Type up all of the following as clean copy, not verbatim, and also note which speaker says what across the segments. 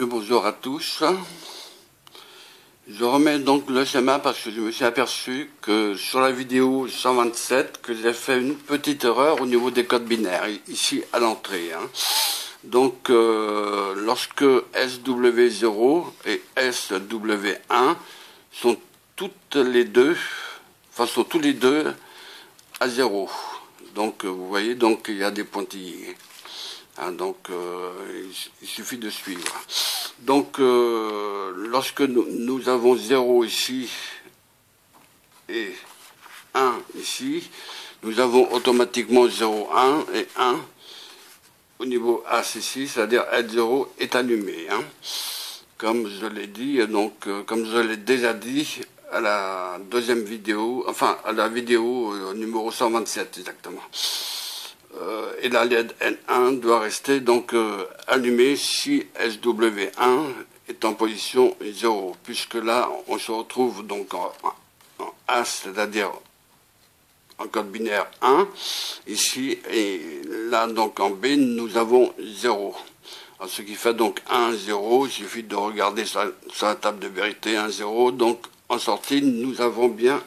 Speaker 1: Bonjour à tous. Je remets donc le schéma parce que je me suis aperçu que sur la vidéo 127 que j'ai fait une petite erreur au niveau des codes binaires ici à l'entrée. Donc lorsque SW0 et SW1 sont toutes les deux, enfin sont tous les deux à 0. Donc vous voyez, donc il y a des pointillés. Donc il suffit de suivre. Donc lorsque nous avons 0 ici et 1 ici, nous avons automatiquement 0, 1 et 1 au niveau As ici, c'est-à-dire L0 est allumé. Comme je l'ai dit, donc comme je l'ai déjà dit à la deuxième vidéo, enfin à la vidéo numéro 127 exactement. Et la LED N1 doit rester donc allumée si SW1 est en position 0, puisque là on se retrouve donc en As, c'est-à-dire en code binaire 1 ici, et là donc en B nous avons 0. Alors, ce qui fait donc 1, 0, il suffit de regarder sur la table de vérité 1, 0, donc en sortie nous avons bien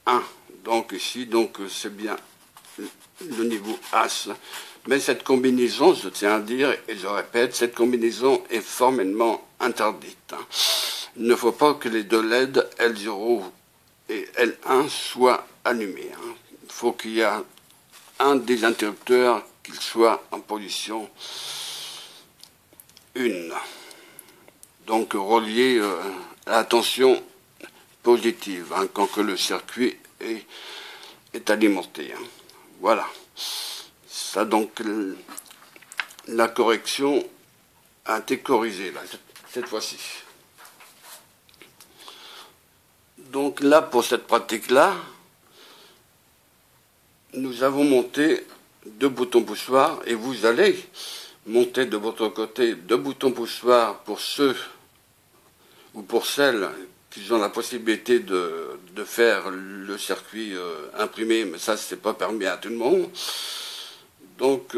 Speaker 1: 1. Donc ici, donc c'est bien le niveau As. Mais cette combinaison, je tiens à dire, et je répète, cette combinaison est formellement interdite. Il ne faut pas que les deux LED L0 et L1 soient allumés. Il faut qu'il y ait un des interrupteurs qui soit en position 1. Donc relié à la tension positive, quand que le circuit est alimenté. Voilà. Ça donc, la correction a été corrigée là, cette fois-ci. Donc là, pour cette pratique-là, nous avons monté 2 boutons poussoirs et vous allez monter de votre côté 2 boutons poussoirs pour ceux ou pour celles qui ont la possibilité de faire le circuit imprimé, mais ça c'est pas permis à tout le monde. Donc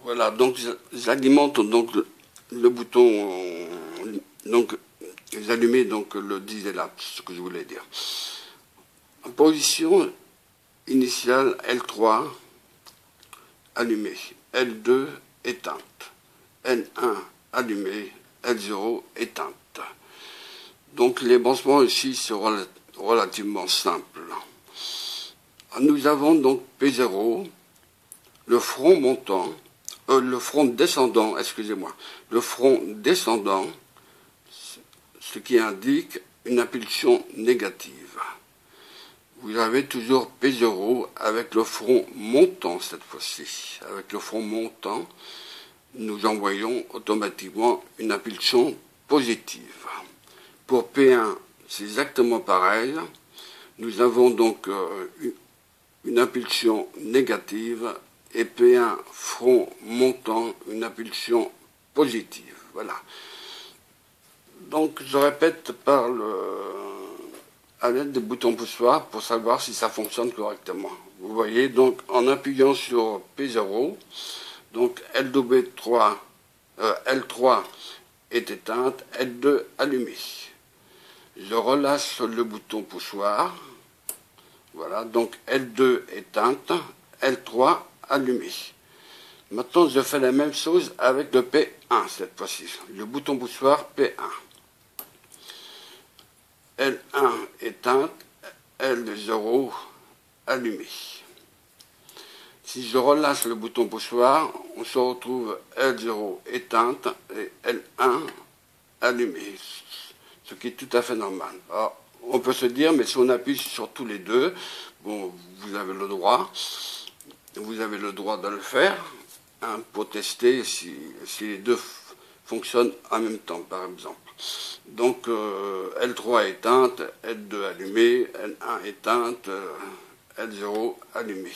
Speaker 1: voilà, donc j'alimente donc le bouton, donc j'allumais donc le disait là, ce que je voulais dire. En position initiale L3 allumé, L2 éteinte, N1 allumé, L0 éteinte. Donc les branchements ici sont relativement simples. Nous avons donc P0, le front montant, le front descendant, excusez-moi, le front descendant, ce qui indique une impulsion négative. Vous avez toujours P0 avec le front montant cette fois-ci. Avec le front montant, nous envoyons automatiquement une impulsion positive. Pour P1, c'est exactement pareil. Nous avons donc une impulsion négative et P1 front montant, une impulsion positive. Voilà. Donc je répète à l'aide des boutons poussoirs pour savoir si ça fonctionne correctement. Vous voyez, donc en appuyant sur P0, donc L3 est éteinte, L2 allumée. Je relâche le bouton poussoir. Voilà, donc L2 éteinte, L3 allumé. Maintenant, je fais la même chose avec le P1 cette fois-ci. Le bouton poussoir P1. L1 éteinte, L0 allumé. Si je relâche le bouton poussoir, on se retrouve L0 éteinte et L1 allumé. Ce qui est tout à fait normal. Alors, on peut se dire, mais si on appuie sur tous les deux, bon, vous avez le droit de le faire, pour tester si les deux fonctionnent en même temps, par exemple. Donc, L3 éteinte, L2 allumé, L1 éteinte, L0 allumé.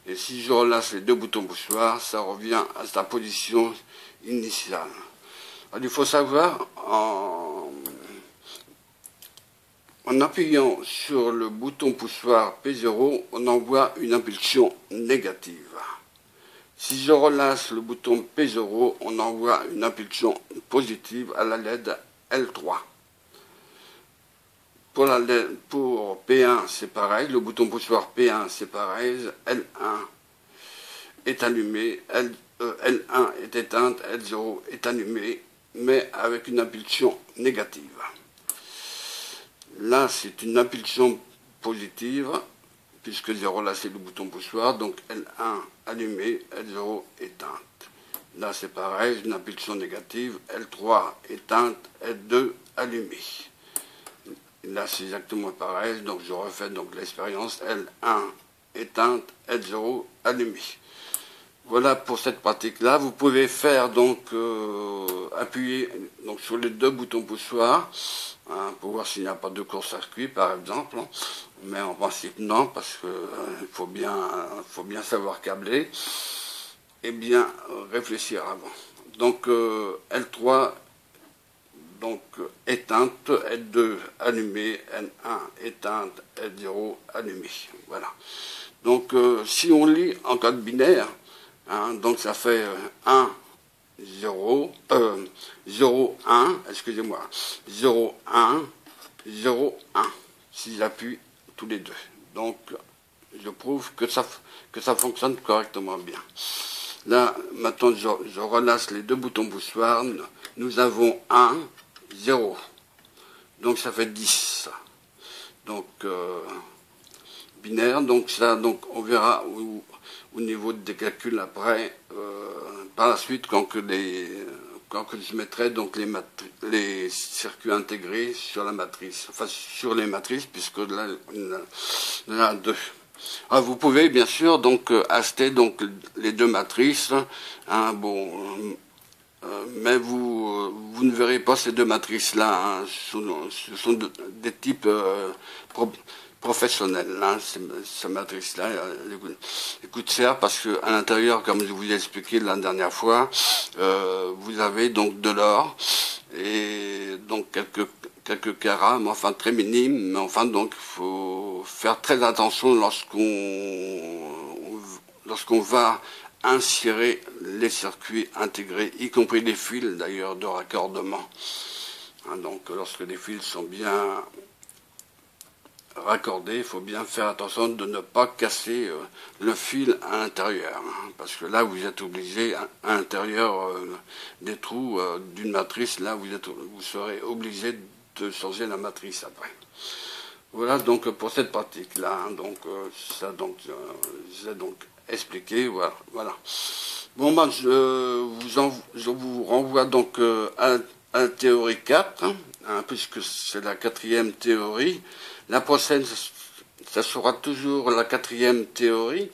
Speaker 1: Et si je relâche les 2 boutons poussoirs, ça revient à sa position initiale. Alors, il faut savoir, en appuyant sur le bouton poussoir P0, on envoie une impulsion négative. Si je relâche le bouton P0, on envoie une impulsion positive à la LED L3. Pour P1, c'est pareil, le bouton poussoir P1, c'est pareil, L1 est allumé, L1 est éteinte, L0 est allumé, mais avec une impulsion négative. Là, c'est une impulsion positive, puisque j'ai relâché le bouton poussoir, donc L1 allumé, L0 éteinte. Là, c'est pareil, une impulsion négative, L3 éteinte, L2 allumé. Là, c'est exactement pareil, donc je refais donc l'expérience L1 éteinte, L0 allumé. Voilà pour cette pratique-là. Vous pouvez faire donc appuyer donc sur les deux boutons poussoirs hein, pour voir s'il n'y a pas de court-circuit, par exemple. Mais en principe non, parce que il faut bien savoir câbler et bien réfléchir avant. Donc L3 donc éteinte, L2 allumé, N1 éteinte, L0 allumé. Voilà. Donc si on lit en code binaire, hein, donc ça fait 1, 0, 0, 1, excusez-moi, 0, 1, 0, 1, si j'appuie tous les deux. Donc je prouve que ça fonctionne correctement bien. Là, maintenant je relâche les deux boutons poussoirs, nous avons 1, 0, donc ça fait 10. Donc binaire, donc ça, donc on verra au niveau des calculs après, par la suite quand que je mettrai donc les circuits intégrés sur la matrice, enfin sur les matrices, puisque là il y en a deux. Alors, vous pouvez bien sûr donc acheter donc les deux matrices, hein, bon. Mais vous ne verrez pas ces deux matrices-là. Hein. Ce sont des types professionnels. Hein. Ces matrices-là, elles coûtent cher parce qu'à l'intérieur, comme je vous ai expliqué la dernière fois, vous avez donc de l'or et donc quelques carats, mais enfin très minimes. Mais enfin donc il faut faire très attention lorsqu'on va insérer les circuits intégrés, y compris les fils d'ailleurs de raccordement. Hein, donc lorsque les fils sont bien raccordés, il faut bien faire attention de ne pas casser le fil à l'intérieur, hein, parce que là vous êtes obligé à l'intérieur des trous d'une matrice, là vous serez obligé de changer la matrice après. Voilà donc pour cette pratique là, hein, donc ça donc j'ai donc expliqué, voilà. Bon ben je vous renvoie donc à la théorie 4, hein, puisque c'est la quatrième théorie. La prochaine, ça sera toujours la quatrième théorie,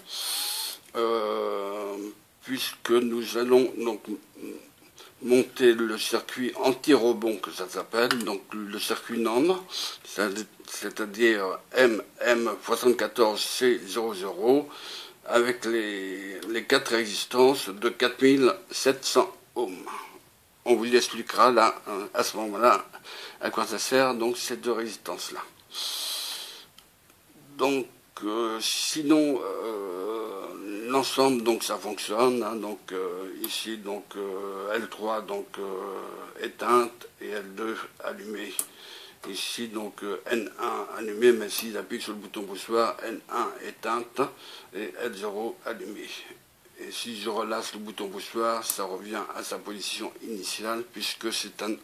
Speaker 1: puisque nous allons donc monter le circuit anti-rebond, que ça s'appelle, donc le circuit NAND, c'est-à-dire MM74C00, avec les 4 résistances de 4700 ohms. On vous expliquera là, à ce moment-là, à quoi ça sert, donc ces deux résistances-là. Donc, sinon, l'ensemble, donc ça fonctionne, hein, donc ici, donc L3, donc éteinte, et L2 allumée. Ici, donc N1 allumé, mais si j'appuie sur le bouton poussoir, N1 éteinte et L0 allumé. Et si je relâche le bouton poussoir, ça revient à sa position initiale, puisque c'est un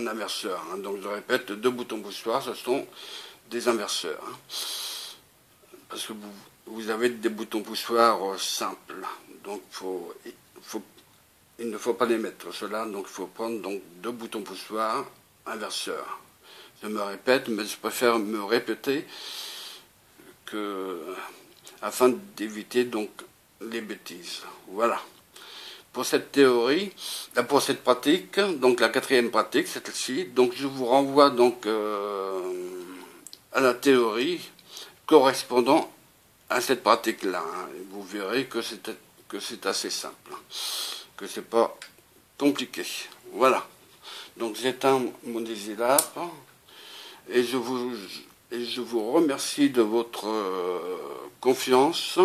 Speaker 1: inverseur. Hein. Donc je répète, deux boutons poussoirs, ce sont des inverseurs. Hein. Parce que vous avez des boutons poussoirs simples. Donc il ne faut pas les mettre cela, donc il faut prendre donc deux boutons poussoirs inverseurs. Je me répète, mais je préfère me répéter afin d'éviter donc les bêtises. Voilà. Pour cette théorie, pour cette pratique, donc la quatrième pratique, celle-ci, donc je vous renvoie donc à la théorie correspondant à cette pratique-là. Hein. Vous verrez que c'est assez simple, que c'est pas compliqué. Voilà. Donc j'éteins mon désirable. Et je vous remercie de votre confiance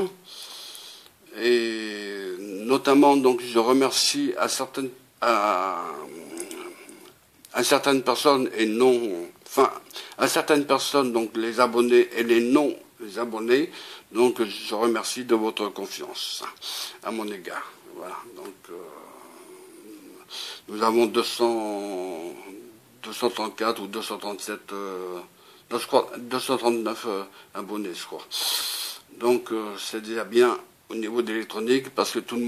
Speaker 1: et notamment, donc, je remercie à certaines personnes et non, enfin, à certaines personnes, donc les abonnés et les non abonnés. Donc, je remercie de votre confiance à mon égard. Voilà. Donc, nous avons 234 ou 237, je crois, 239 abonnés, je crois. Donc, c'est déjà bien au niveau de l'électronique parce que tout le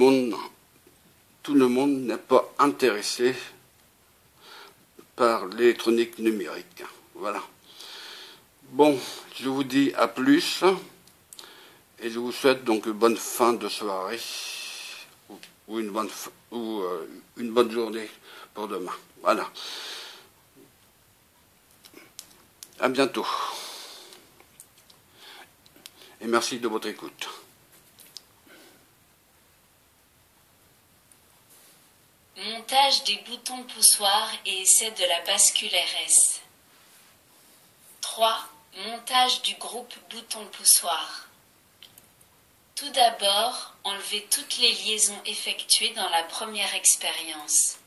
Speaker 1: monde n'est pas intéressé par l'électronique numérique. Voilà. Bon, je vous dis à plus et je vous souhaite donc une bonne fin de soirée ou une bonne journée pour demain. Voilà. À bientôt. Et merci de votre écoute.
Speaker 2: Montage des boutons poussoirs et essai de la bascule RS. 3. Montage du groupe bouton poussoir. Tout d'abord, enlevez toutes les liaisons effectuées dans la première expérience.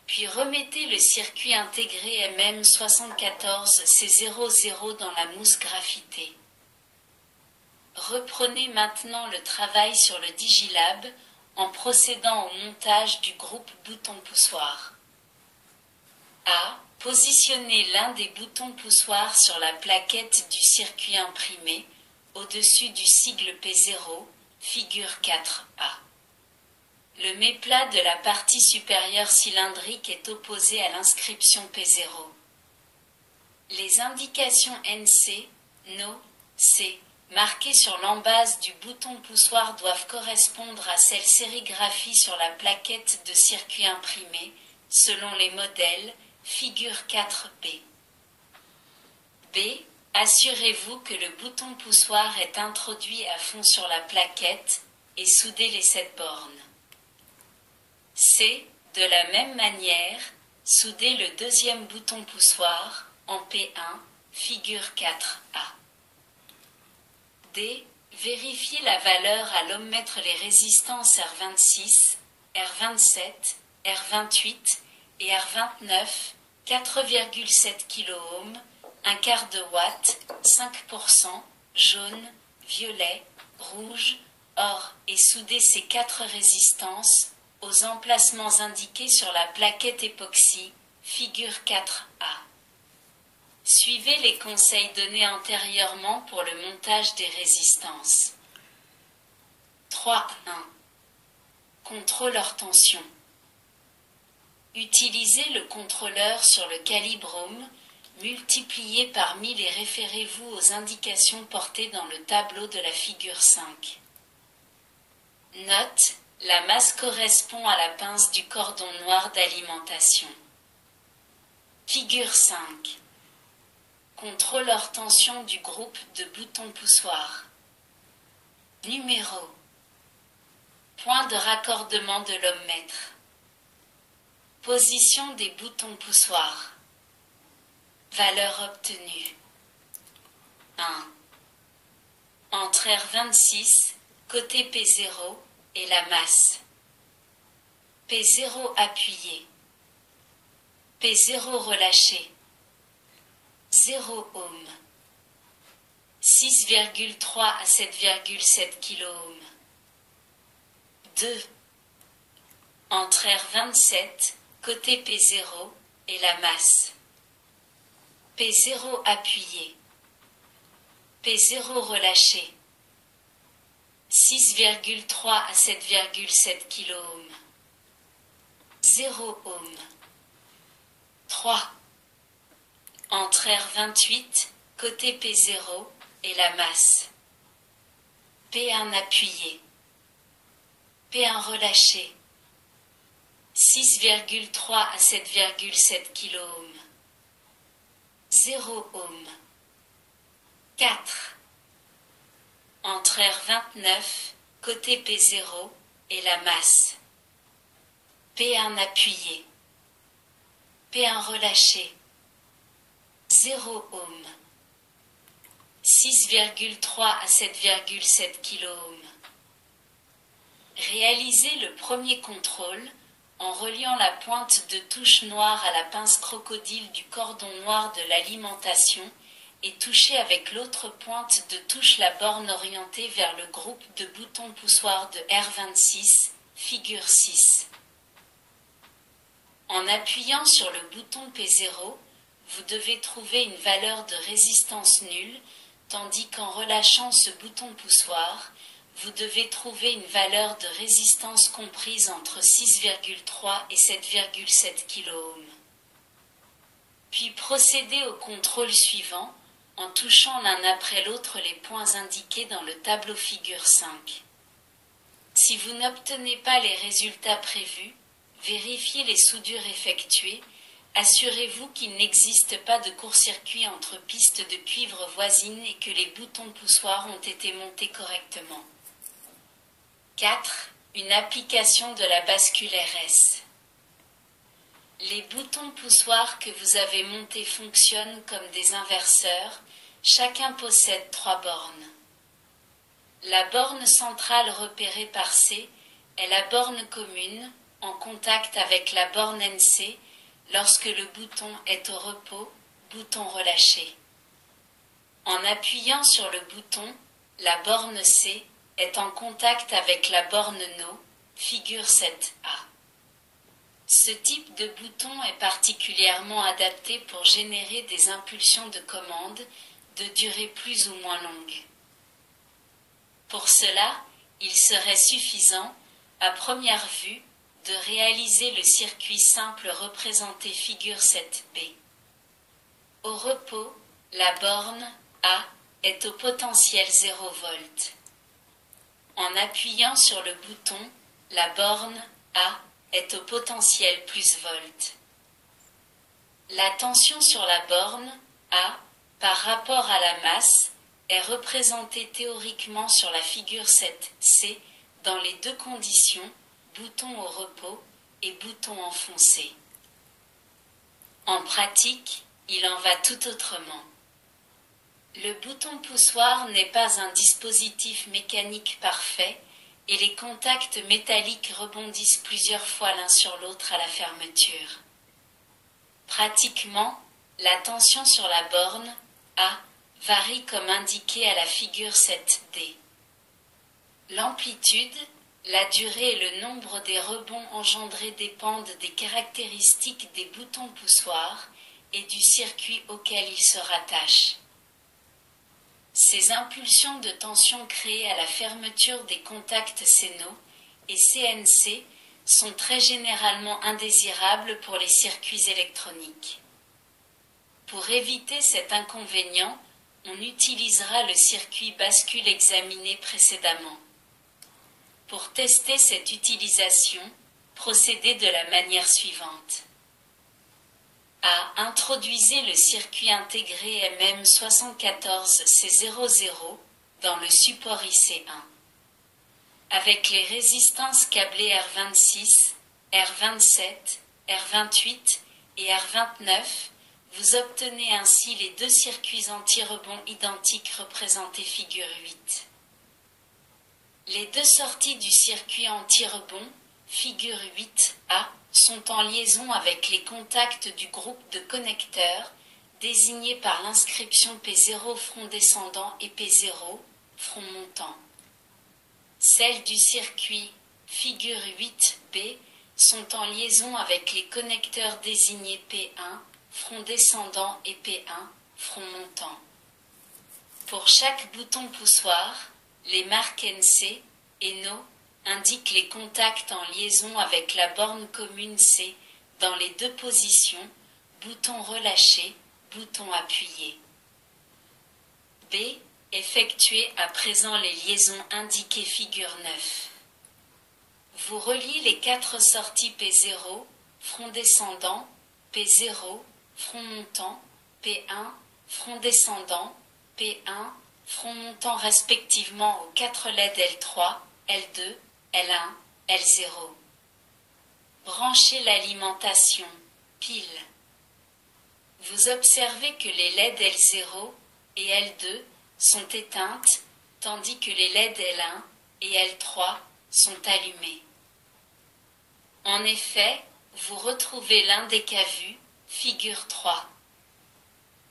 Speaker 2: Puis remettez le circuit intégré MM74C00 dans la mousse graphitée. Reprenez maintenant le travail sur le Digilab en procédant au montage du groupe bouton poussoir. A. Positionnez l'un des boutons poussoirs sur la plaquette du circuit imprimé, au-dessus du sigle P0, figure 4A. Le méplat de la partie supérieure cylindrique est opposé à l'inscription P0. Les indications NC, NO, C, marquées sur l'embase du bouton poussoir doivent correspondre à celles sérigraphiées sur la plaquette de circuit imprimé, selon les modèles, figure 4B. B. Assurez-vous que le bouton poussoir est introduit à fond sur la plaquette et soudez les 7 bornes. C. De la même manière, soudez le deuxième bouton poussoir en P1, figure 4A. D. Vérifiez la valeur à l'ohmmètre les résistances R26, R27, R28 et R29, 4,7 kΩ, un quart de watt, 5%, jaune, violet, rouge, or et soudez ces 4 résistances aux emplacements indiqués sur la plaquette époxy, figure 4A. Suivez les conseils donnés antérieurement pour le montage des résistances. 3.1. Contrôleur tension. Utilisez le contrôleur sur le calibrome, multiplié par 1000 et référez-vous aux indications portées dans le tableau de la figure 5. Note, la masse correspond à la pince du cordon noir d'alimentation. Figure 5. Contrôleur tension du groupe de boutons poussoirs. Numéro. Point de raccordement de l'ohmmètre. Position des boutons poussoirs. Valeur obtenue. 1. Entre R26, côté P0 et la masse. P0 appuyé. P0 relâché. 0 ohm. 6,3 à 7,7 kΩ. 2. Entre R27, côté P0 et la masse. P0 appuyé. P0 relâché. 6,3 à 7,7 kΩ. 0 ohm. 3. Entre R28, côté P0 et la masse. P1 appuyé. P1 relâché. 6,3 à 7,7 kΩ. 0 ohm. 4. Entre R29, côté P0 et la masse. P1 appuyé. P1 relâché. 0 ohm. 6,3 à 7,7 kΩ. Réalisez le premier contrôle en reliant la pointe de touche noire à la pince crocodile du cordon noir de l'alimentation et touchez avec l'autre pointe de touche la borne orientée vers le groupe de boutons poussoirs de R26, figure 6. En appuyant sur le bouton P0, vous devez trouver une valeur de résistance nulle, tandis qu'en relâchant ce bouton poussoir, vous devez trouver une valeur de résistance comprise entre 6,3 et 7,7 kΩ. Puis procédez au contrôle suivant en touchant l'un après l'autre les points indiqués dans le tableau figure 5. Si vous n'obtenez pas les résultats prévus, vérifiez les soudures effectuées. Assurez-vous qu'il n'existe pas de court-circuit entre pistes de cuivre voisines et que les boutons poussoirs ont été montés correctement. 4. Une application de la bascule RS. Les boutons poussoirs que vous avez montés fonctionnent comme des inverseurs. Chacun possède 3 bornes. La borne centrale repérée par C est la borne commune en contact avec la borne NC lorsque le bouton est au repos, bouton relâché. En appuyant sur le bouton, la borne C est en contact avec la borne No, figure 7A. Ce type de bouton est particulièrement adapté pour générer des impulsions de commande de durée plus ou moins longue. Pour cela, il serait suffisant, à première vue, de réaliser le circuit simple représenté figure 7B. Au repos, la borne A est au potentiel 0 V. En appuyant sur le bouton, la borne A est au potentiel plus volt. La tension sur la borne A par rapport à la masse est représentée théoriquement sur la figure 7C dans les deux conditions, bouton au repos et bouton enfoncé. En pratique, il en va tout autrement. Le bouton poussoir n'est pas un dispositif mécanique parfait et les contacts métalliques rebondissent plusieurs fois l'un sur l'autre à la fermeture. Pratiquement, la tension sur la borne A varie comme indiqué à la figure 7D. L'amplitude, la durée et le nombre des rebonds engendrés dépendent des caractéristiques des boutons poussoirs et du circuit auquel ils se rattachent. Ces impulsions de tension créées à la fermeture des contacts CNO et CNC sont très généralement indésirables pour les circuits électroniques. Pour éviter cet inconvénient, on utilisera le circuit bascule examiné précédemment. Pour tester cette utilisation, procédez de la manière suivante. A. Introduisez le circuit intégré MM74C00 dans le support IC1. Avec les résistances câblées R26, R27, R28 et R29, vous obtenez ainsi les deux circuits anti-rebond identiques représentés figure 8. Les deux sorties du circuit anti-rebond, figure 8A, sont en liaison avec les contacts du groupe de connecteurs désignés par l'inscription P0 front descendant et P0 front montant. Celles du circuit figure 8B sont en liaison avec les connecteurs désignés P1 front descendant et P1 front montant. Pour chaque bouton poussoir, les marques NC et NO indiquent les contacts en liaison avec la borne commune C dans les deux positions, bouton relâché, bouton appuyé. B. Effectuez à présent les liaisons indiquées figure 9. Vous reliez les 4 sorties P0, front descendant, P0, front montant, P1, front descendant, P1, front montant respectivement aux 4 LED L3, L2, L1, L0. Branchez l'alimentation, pile. Vous observez que les LED L0 et L2 sont éteintes, tandis que les LED L1 et L3 sont allumés. En effet, vous retrouvez l'indice à vue, figure 3.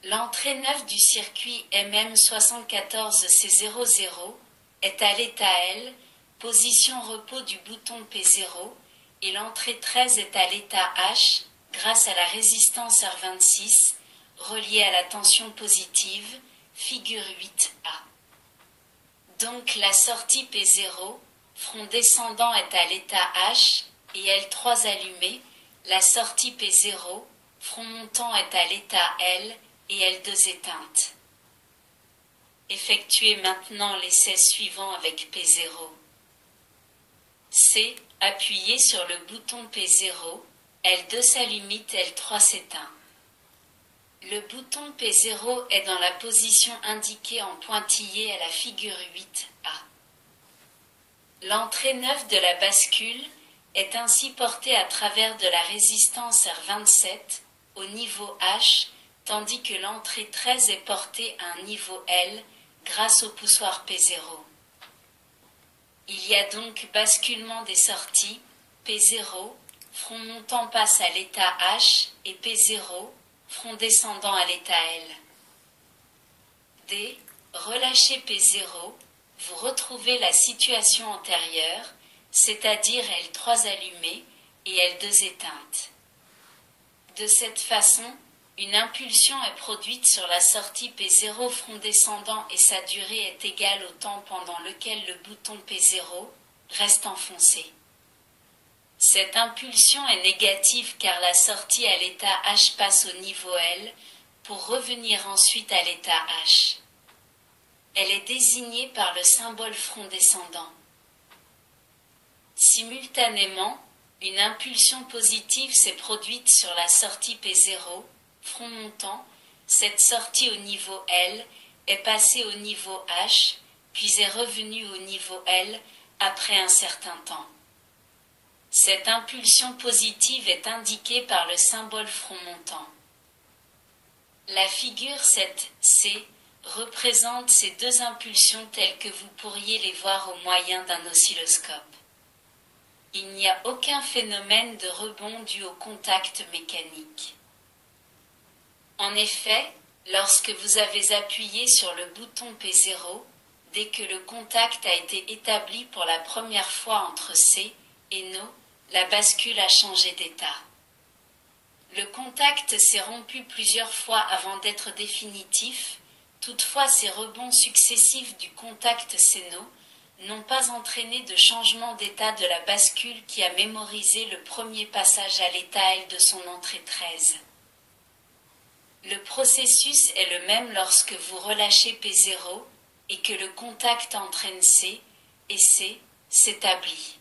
Speaker 2: L'entrée neuve du circuit MM74C00 est à l'état L, position repos du bouton P0, et l'entrée 13 est à l'état H, grâce à la résistance R26, reliée à la tension positive, figure 8A. Donc la sortie P0, front descendant est à l'état H, et L3 allumé, la sortie P0, front montant est à l'état L, et L2 éteinte. Effectuez maintenant l'essai suivant avec P0. C. Appuyez sur le bouton P0, L2 s'allume, L3 s'éteint. Le bouton P0 est dans la position indiquée en pointillé à la figure 8A. L'entrée neuve de la bascule est ainsi portée à travers de la résistance R27 au niveau H, tandis que l'entrée 13 est portée à un niveau L grâce au poussoir P0. Il y a donc basculement des sorties, P0, front montant passe à l'état H et P0, front descendant à l'état L. D. Relâchez P0, vous retrouvez la situation antérieure, c'est-à-dire L3 allumée et L2 éteinte. De cette façon, une impulsion est produite sur la sortie P0 front descendant et sa durée est égale au temps pendant lequel le bouton P0 reste enfoncé. Cette impulsion est négative car la sortie à l'état H passe au niveau L pour revenir ensuite à l'état H. Elle est désignée par le symbole front descendant. Simultanément, une impulsion positive s'est produite sur la sortie P0, front montant, cette sortie au niveau L est passée au niveau H, puis est revenue au niveau L après un certain temps. Cette impulsion positive est indiquée par le symbole front montant. La figure 7C représente ces deux impulsions telles que vous pourriez les voir au moyen d'un oscilloscope. Il n'y a aucun phénomène de rebond dû au contact mécanique. En effet, lorsque vous avez appuyé sur le bouton P0, dès que le contact a été établi pour la première fois entre C et NO, la bascule a changé d'état. Le contact s'est rompu plusieurs fois avant d'être définitif, toutefois ces rebonds successifs du contact CNO n'ont pas entraîné de changement d'état de la bascule qui a mémorisé le premier passage à l'état L de son entrée 13. Le processus est le même lorsque vous relâchez P0 et que le contact entraîne C et C s'établit.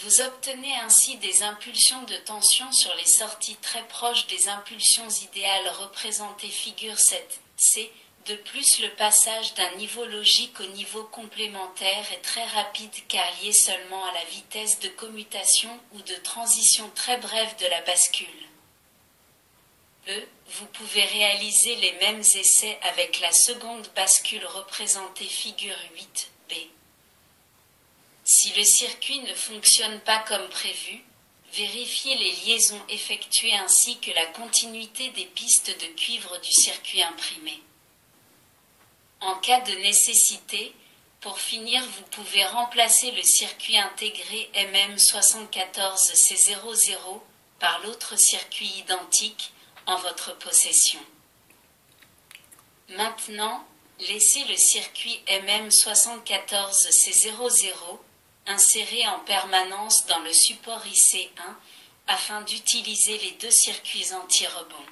Speaker 2: Vous obtenez ainsi des impulsions de tension sur les sorties très proches des impulsions idéales représentées figure 7C. De plus, le passage d'un niveau logique au niveau complémentaire est très rapide car lié seulement à la vitesse de commutation ou de transition très brève de la bascule. Vous pouvez réaliser les mêmes essais avec la seconde bascule représentée figure 8B. Si le circuit ne fonctionne pas comme prévu, vérifiez les liaisons effectuées ainsi que la continuité des pistes de cuivre du circuit imprimé. En cas de nécessité, pour finir, vous pouvez remplacer le circuit intégré MM74C00 par l'autre circuit identique en votre possession. Maintenant, laissez le circuit MM74C00 inséré en permanence dans le support IC1 afin d'utiliser les deux circuits anti-rebond.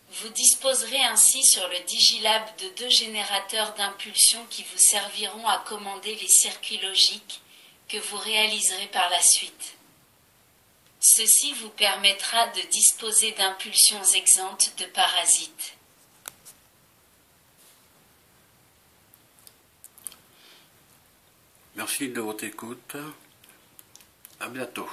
Speaker 2: Vous disposerez ainsi sur le Digilab de deux générateurs d'impulsion qui vous serviront à commander les circuits logiques que vous réaliserez par la suite. Ceci vous permettra de disposer d'impulsions exemptes de parasites.
Speaker 1: Merci de votre écoute. À bientôt.